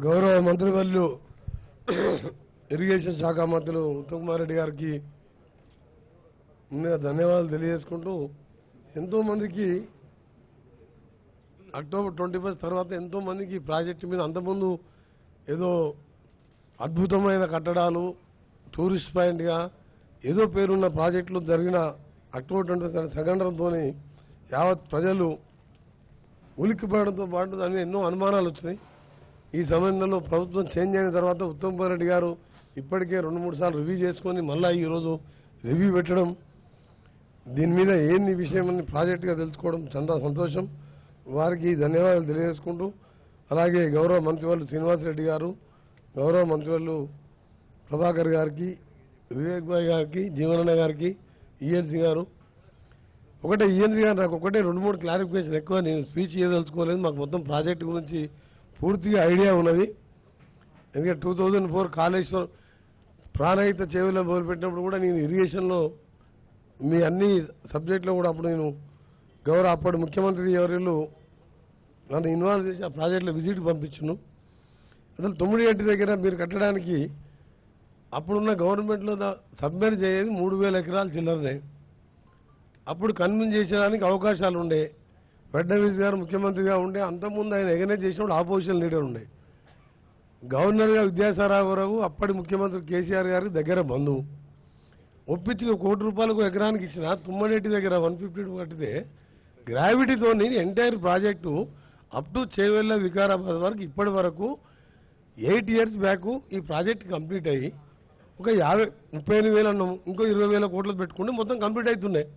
గౌరవ మంత్రివర్యులు ఇరిగేషన్ శాఖ మంత్రులు ఉత్తమ్ కుమార్ రెడ్డి గారికి ముందుగా ధన్యవాదాలు తెలియజేసుకుంటూ ఎంతో మందికి అక్టోబర్ 21 తర్వాత ఎంతో మందికి ప్రాజెక్టు మీద అంతకుముందు ఏదో అద్భుతమైన కట్టడాలు టూరిస్ట్ పాయింట్గా ఏదో పేరున్న ప్రాజెక్టులు జరిగిన అక్టోబర్ 21 సంఘటనతో యావత్ ప్రజలు ఉలిక్కిపడడంతో పాటు దాని ఎన్నో అనుమానాలు వచ్చినాయి. ఈ సమయంలో ప్రభుత్వం చేంజ్ అయిన తర్వాత ఉత్తమ్ కుమార్ రెడ్డి గారు ఇప్పటికే 2-3 సార్లు రివ్యూ చేసుకుని మళ్ళా ఈరోజు రివ్యూ పెట్టడం, దీని మీద ఏంది విషయం అని ప్రాజెక్టుగా తెలుసుకోవడం చాలా సంతోషం. వారికి ధన్యవాదాలు తెలియజేసుకుంటూ అలాగే గౌరవ మంత్రివర్యులు శ్రీనివాసరెడ్డి గారు, గౌరవ మంత్రివర్యులు ప్రభాకర్ గారికి, వివేక్ భాయ్ గారికి, జీవనన్న గారికి, ఈఎన్సీ గారు ఈఎన్సీ గారు నాకు 2-3 క్లారిఫికేషన్ ఎక్కువ నేను స్పీచ్ చేయదలుచుకోలేదు. మాకు మొత్తం ప్రాజెక్టు గురించి పూర్తిగా ఐడియా ఉన్నది. ఎందుకంటే 2004 కాళేశ్వరం ప్రాణహిత చెవుల్లో మొదలుపెట్టినప్పుడు కూడా నేను ఇరిగేషన్లో మీ అన్ని సబ్జెక్టులో కూడా అప్పుడు నేను గౌరవ అప్పటి ముఖ్యమంత్రి ఎవరిళ్ళు నన్ను ఇన్వాల్వ్ చేసి ఆ ప్రాజెక్టులో విజిట్ పంపించును. అసలు తొమ్మిడిగట్టి దగ్గర మీరు కట్టడానికి అప్పుడున్న గవర్నమెంట్లో సబ్మెర్జ్ అయ్యేది 3,000 ఎకరాలు చిల్లరనే. అప్పుడు కన్విన్స్ చేసేదానికి అవకాశాలు ఉండే. ఫడ్నవీస్ గారు ముఖ్యమంత్రిగా ఉండే, అంతకుముందు ఆయన ఎగనైజ్ చేసినప్పుడు ఆపోజిషన్ లీడర్ ఉండే. గవర్నర్గా విద్యాసాగరరావు అప్పటి ముఖ్యమంత్రి కేసీఆర్ గారికి దగ్గర బంధువు. ఒప్పించి ₹1 కోటి ఎకరానికి ఇచ్చిన తుమ్మడేటి దగ్గర 152 కట్టితే గ్రావిటీతో entire project up to Chevella Vikarabad వరకు ఇప్పటి వరకు 8 ఇయర్స్ బ్యాక్ ఈ ప్రాజెక్ట్ కంప్లీట్ అయ్యి ఒక 38,000 అన్నాము, ఇంకో 20,000 కోట్లు పెట్టుకుంటే మొత్తం కంప్లీట్ అవుతున్నాయి.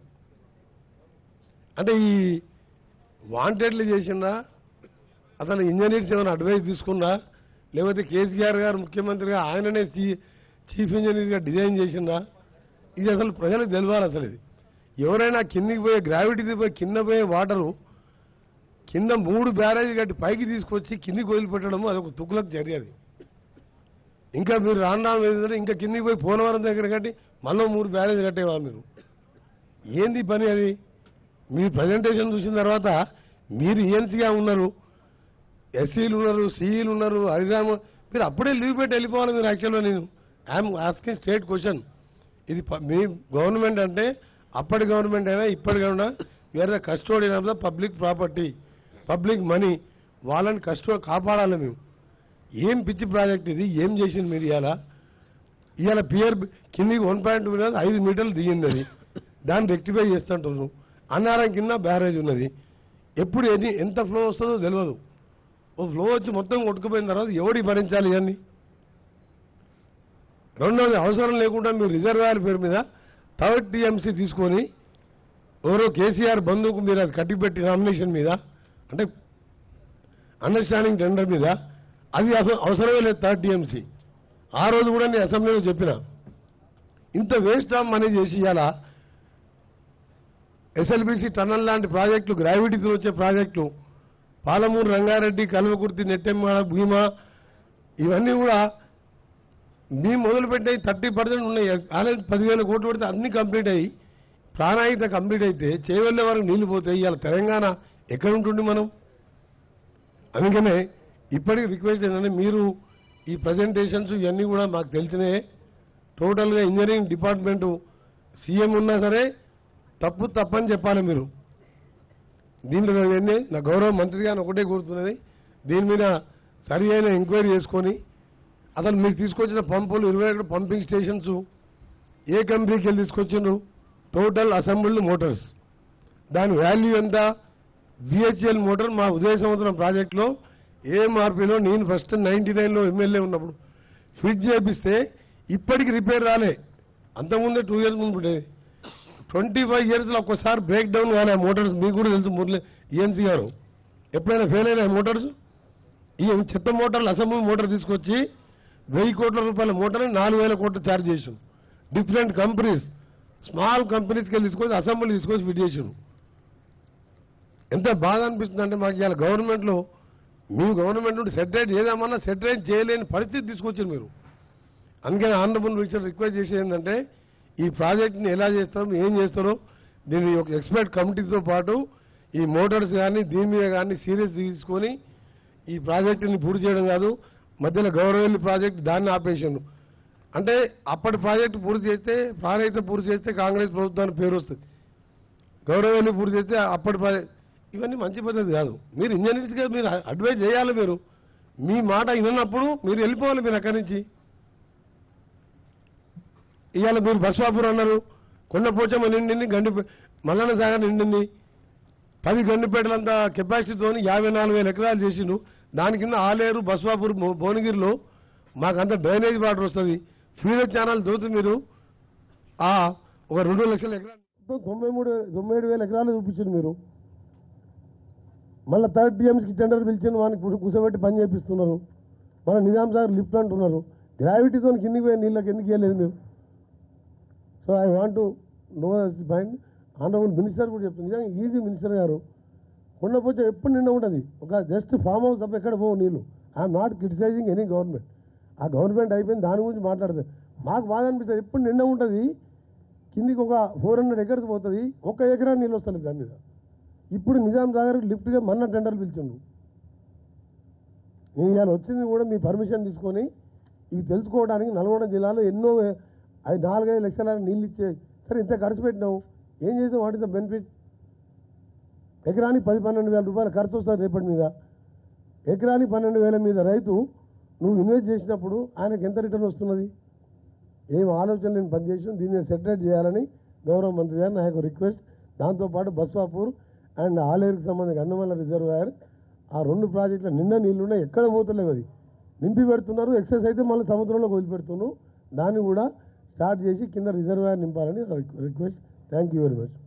అంటే ఈ వాంటెడ్లు చేసిందా, అసలు ఇంజనీర్స్ ఏమైనా అడ్వైస్ తీసుకున్నా, లేకపోతే కేసీఆర్ గారు ముఖ్యమంత్రిగా ఆయననే చీఫ్ ఇంజనీర్గా డిజైన్ చేసిందా, ఇది అసలు ప్రజలకు తెలవాలి. అసలు ఇది ఎవరైనా కిందికి పోయే గ్రావిటీ పోయి కింద పోయే వాటరు కింద 3 బ్యారేజ్ కట్టి పైకి తీసుకొచ్చి కిందికి వదిలిపెట్టడము అదొక తుక్కులకు చర్య. అది ఇంకా మీరు రాను ఇంకా కిందికి పోయి పోలవరం దగ్గర కట్టి మళ్ళీ 3 బ్యారేజ్ కట్టేవాళ్ళు. మీరు ఏంది పని అది? మీ ప్రజెంటేషన్ చూసిన తర్వాత మీరు ఈఎన్సీగా ఉన్నారు, ఎస్సీలు ఉన్నారు, సిఈలు ఉన్నారు, హరిరామ, మీరు అప్పుడే లీవ్ పెట్టి వెళ్ళిపోవాలి. మీరు యాక్చువల్గా నేను ఐఎమ్ ఆస్కింగ్ స్టేట్ క్వశ్చన్. ఇది మీ గవర్నమెంట్ అంటే అప్పటి గవర్నమెంట్ అయినా ఇప్పటికైనా we are the custodian of the public property, public money. వాళ్ళని కాపాడాలి మేము. ఏం పిచ్చి ప్రాజెక్ట్ ఇది? ఏం చేసింది మీరు? ఇవాళ పియర్ కిందికి 1.2 మీటర్లు 5 మీటర్లు దిగింది. అది దాన్ని రెక్టిఫై చేస్తుంటున్నాం. అన్నారం కింద బ్యారేజ్ ఉన్నది. ఎప్పుడు ఎంత ఫ్లో వస్తుందో తెలియదు. ఓ ఫ్లో వచ్చి మొత్తం కొట్టుకుపోయిన తర్వాత ఎవడి భరించాలి ఇవన్నీ? రెండవది, అవసరం లేకుండా మీరు రిజర్వాయర్ పేరు మీద 3rd TMC తీసుకొని ఎవరో కేసీఆర్ బంధువుకు మీరు అది కట్టిపెట్టి నామినేషన్ మీద, అంటే అండర్స్టాండింగ్ టెండర్ మీద, అది అవసరమే లేదు 3rd TMC. ఆ రోజు కూడా నేను అసెంబ్లీలో చెప్పిన, ఇంత వేస్ట్ ఆఫ్ మనీ చేసి ఇవాళ SLBC టన్నల్ లాంటి ప్రాజెక్టులు, గ్రావిటీతో వచ్చే ప్రాజెక్టులు, పాలమూరు రంగారెడ్డి, కల్వకుర్తి, నెట్టెమ్మాడ, భీమా, ఇవన్నీ కూడా మీ మొదలుపెట్టాయి 30% ఉన్నాయి. అలాగే 10,000 కోట్లు పెడితే అన్ని కంప్లీట్ అయ్యి ప్రాణాయిత కంప్లీట్ అయితే చేవెళ్లే వరకు నీళ్లు పోతాయి. ఇవాళ తెలంగాణ ఎక్కడ ఉంటుంది మనం? అందుకనే ఇప్పటికి రిక్వెస్ట్ ఏంటంటే మీరు ఈ ప్రజెంటేషన్స్ ఇవన్నీ కూడా మాకు తెలిసినాయి. టోటల్గా ఇంజనీరింగ్ డిపార్ట్మెంటు సీఎం ఉన్నా సరే తప్పని చెప్పాలి మీరు. దీంట్లో నా గౌరవ మంత్రిగా ఒకటే కోరుతున్నది, దీని మీద సరి అయిన ఎంక్వైరీ చేసుకొని అసలు మీరు తీసుకొచ్చిన పంపులు 21 పంపింగ్ స్టేషన్స్ ఏ కంపెనీకి వెళ్ళి తీసుకొచ్చిండ్రు? టోటల్ అసెంబ్ల్డ్ మోటార్స్, దాని వాల్యూ ఎంత? BHEL మోటార్ మా ఉదయ సముద్రం ప్రాజెక్టులో AMRPలో నేను ఫస్ట్ 99లో ఎమ్మెల్యే ఉన్నప్పుడు ఫిట్ చేపిస్తే ఇప్పటికి రిపేర్ రాలే. అంతకుముందే 2 ఇయర్స్ ముందు ఉండేది. 25 ఇయర్స్లో ఒక్కసారి బ్రేక్ డౌన్ కాలే మోటార్స్. మీకు కూడా తెలుసు మురళి ఈఎన్సీ గారు, ఎప్పుడైనా ఫెయిల్ అయినా మోటార్స్. ఈ చెత్త మోటార్లు అసెంబ్లీ మోటార్ తీసుకొచ్చి 1,000 కోట్ల రూపాయల మోటార్ 4,000 కోట్లు ఛార్జ్ చేసాం. డిఫరెంట్ కంపెనీస్, స్మాల్ కంపెనీస్కి వెళ్ళి తీసుకొచ్చి అసెంబ్లీ తీసుకొచ్చి ఫిట్ చేసాం. ఎంత బాధ అనిపిస్తుంది అంటే మాకు ఇవాళ గవర్నమెంట్లో మేము గవర్నమెంట్ నుండి సెటరేట్ చేద్దామన్నా సెటరేట్ చేయలేని పరిస్థితి తీసుకొచ్చారు మీరు. అందుకని ఆనరబుల్ మినిస్టర్ రిక్వెస్ట్ చేసేది ఏంటంటే ఈ ప్రాజెక్ట్ని ఎలా చేస్తారో, ఏం చేస్తారో దీన్ని ఒక ఎక్స్పర్ట్ కమిటీతో పాటు ఈ మోటార్స్ కానీ దీని మీద కానీ సీరియస్ తీసుకొని ఈ ప్రాజెక్టుని పూర్తి చేయడం కాదు, మధ్యలో గౌరవల్లి ప్రాజెక్టు దాన్ని ఆపేసాను. అంటే అప్పటి ప్రాజెక్టు పూర్తి చేస్తే ప్రాణహిత పూర్తి చేస్తే కాంగ్రెస్ ప్రభుత్వానికి పేరు వస్తుంది. గౌరవల్లి పూర్తి చేస్తే అప్పటి ప్రాజెక్ట్ ఇవన్నీ మంచి పద్ధతి కాదు. మీరు ఇంజనీర్స్గా మీరు అడ్వైజ్ చేయాలి. మీరు మీ మాట విన్నప్పుడు మీరు వెళ్ళిపోవాలి మీరు అక్కడి నుంచి. ఇవాళ మీరు బస్వాపూర్ అన్నారు, కొండపోచమ్మ నిండింది, మల్లన్న సాగర్ నిండింది, 10 గండిపేటలంతా కెపాసిటీతో 54,000 ఎకరాలు చేసిండు. దాని కింద ఆలేరు బస్వాపూర్ భువనగిరిలో మాకంతా డ్రైనేజ్ వాటర్ వస్తుంది. ఫీడర్ ఛానల్ తోటి మీరు ఒక 2 లక్షల ఎకరాలు 97,000 ఎకరాలు చూపించింది మీరు. మళ్ళీ 3rd టీఎంసీకి టెండర్ పిలిచిన వానికి కూర్చోబెట్టి పని చేపిస్తున్నారు. మన నిజాం సాగర్ లిఫ్ట్ అంటున్నారు. గ్రావిటీతో కిందికి పోయే నీళ్ళకి ఎందుకు ఇవ్వలేదు మీరు? So I want to know the point. Honourable minister కూడా చెప్తుంది. నిజంగా ఈజీ మినిస్టర్ గారు. కొండపోచ ఎప్పుడు నిండా ఉంటుంది. ఒక జస్ట్ ఫామ్ హౌస్ తప్ప ఎక్కడ పోవు నీళ్ళు. I'm not criticising any government. ఆ గవర్నమెంట్ అయిపోయింది, దాని గురించి మాట్లాడితే మాకు బాధ అనిపిస్తుంది. ఎప్పుడు నిండా ఉంటుంది, కిందికి ఒక 400 ఎకర్స్ పోతుంది, 1 ఎకరా నీళ్ళు వస్తుంది దాని మీద. ఇప్పుడు నిజాం సాగర్ లిఫ్ట్గా మొన్న టెండర్లు పిలిచిండు. నేను ఇవాళ వచ్చింది కూడా మీ పర్మిషన్ తీసుకొని ఇవి తెలుసుకోవడానికి. నల్గొండ జిల్లాలో ఎన్నో 4-5 లక్షల నీళ్ళు ఇచ్చే, సరే ఇంత ఖర్చు పెట్టినావు, ఏం చేసావు? What is the benefit? ఎకరానికి 10-12 వేల రూపాయలు ఖర్చు వస్తుంది రేపటి మీద. ఎకరానికి 12,000 మీద రైతు నువ్వు ఇన్వెస్ట్ చేసినప్పుడు ఆయనకు ఎంత రిటర్న్ వస్తున్నది? ఏం ఆలోచన నేను పనిచేసాను. దీన్ని సెటిలైట్ చేయాలని గౌరవ మంత్రి గారు నా యొక్క రిక్వెస్ట్. దాంతోపాటు బస్వాపూర్ అండ్ ఆలేరుకు సంబంధించి అన్నమల్ల రిజర్వాయర్, ఆ 2 ప్రాజెక్టుల నిండా నీళ్లున్నాయి, ఎక్కడ పోతలేవు. అది నింపి పెడుతున్నారు. ఎక్సెస్ అయితే మళ్ళీ సముద్రంలోకి వదిలిపెడుతున్నారు. దాన్ని కూడా స్టార్ట్ చేసి కింద రిజర్వాయర్ నింపాలని request. Thank you very much.